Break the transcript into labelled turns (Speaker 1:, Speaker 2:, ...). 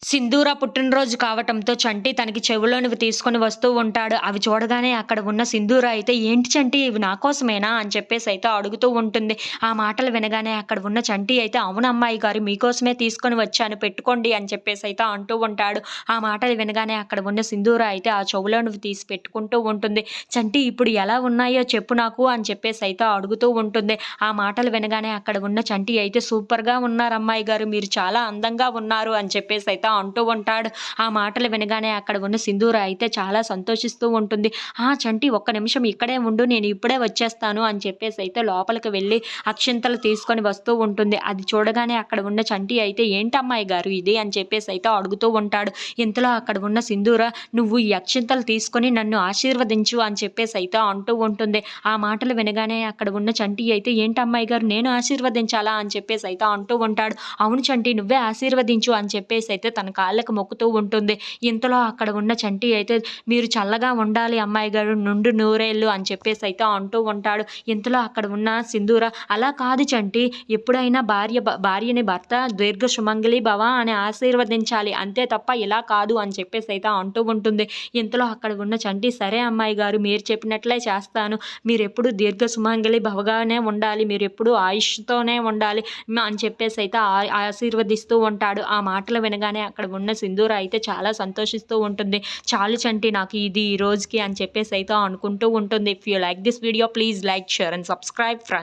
Speaker 1: సింధూర పుట్టినరోజు కావటంతో చంటి తనకి చెవిలోనివి తీసుకొని వస్తూ ఉంటాడు. అవి చూడగానే అక్కడ ఉన్న సింధూర అయితే, "ఏంటి చంటి ఇవి నా కోసమేనా?" అని చెప్పేసైతే అడుగుతూ ఉంటుంది. ఆ మాటలు వినగానే అక్కడ ఉన్న చంటి అయితే, "అవును అమ్మాయి గారు మీకోసమే తీసుకొని వచ్చాను పెట్టుకోండి" అని చెప్పేసైతే అంటూ ఉంటాడు. ఆ మాటలు వినగానే అక్కడ ఉన్న సింధూర అయితే ఆ చెవిలోనివి తీసి పెట్టుకుంటూ ఉంటుంది. "చంటి ఇప్పుడు ఎలా ఉన్నాయో చెప్పు నాకు" అని చెప్పేసైతే అడుగుతూ ఉంటుంది. ఆ మాటలు వినగానే అక్కడ ఉన్న చంటి అయితే, "సూపర్‌గా ఉన్నారు అమ్మాయి గారు. మీరు చాలా అందంగా ఉన్నారు" అని చెప్పేసైతే అంటూ ఉంటాడు. ఆ మాటలు వినగానే అక్కడ ఉన్న సింధూర అయితే చాలా సంతోషిస్తూ ఉంటుంది. చంటి ఒక్క నిమిషం ఇక్కడే ఉండు, నేను ఇప్పుడే వచ్చేస్తాను" అని చెప్పేసైతే లోపలికి వెళ్ళి అక్షింతలు తీసుకొని వస్తూ ఉంటుంది. అది చూడగానే అక్కడ ఉన్న చంటి అయితే, "ఏంటమ్మాయి గారు ఇది" అని చెప్పేసైతే అడుగుతూ ఉంటాడు. ఇంతలో అక్కడ ఉన్న సింధూర, "నువ్వు ఈ అక్షింతలు తీసుకొని నన్ను ఆశీర్వదించు" అని చెప్పేసైతే అంటూ ఉంటుంది. ఆ మాటలు వినగానే అక్కడ ఉన్న చంటి అయితే, "ఏంటమ్మాయి గారు నేను ఆశీర్వదించాలా" అని చెప్పేసైతే అంటూ ఉంటాడు. "అవును చంటి నువ్వే ఆశీర్వదించు" అని చెప్పేసైతే తన కాళ్ళకి మొక్కుతూ ఉంటుంది. ఇంతలో అక్కడ ఉన్న చంటి అయితే, "మీరు చల్లగా ఉండాలి అమ్మాయి గారు, నుండు నూరేళ్ళు" అని చెప్పేసైతే అంటూ ఉంటాడు. ఇంతలో అక్కడ ఉన్న సింధూర, "అలా కాదు చంటి, ఎప్పుడైనా భార్యని భర్త దీర్ఘ సుమంగళి భవ అని ఆశీర్వదించాలి. అంతే తప్ప ఇలా కాదు" అని చెప్పేసైతే అంటూ ఉంటుంది. ఇంతలో అక్కడ ఉన్న చంటి, "సరే అమ్మాయి గారు మీరు చెప్పినట్లే చేస్తాను. మీరెప్పుడు దీర్ఘ సుమంగళి భవగానే ఉండాలి. మీరెప్పుడు ఆయుష్‌తోనే ఉండాలి" అని చెప్పేసైతే ఆశీర్వదిస్తూ ఉంటాడు. ఆ మాటలు వినగానే అక్కడ ఉన్న సింధూర అయితే చాలా సంతోషిస్తూ ఉంటుంది. "చాలు చంటి నాకు ఇది ఈ రోజుకి" అని చెప్పేసైతే అనుకుంటూ ఉంటుంది. If you like this video please like, share and subscribe friends.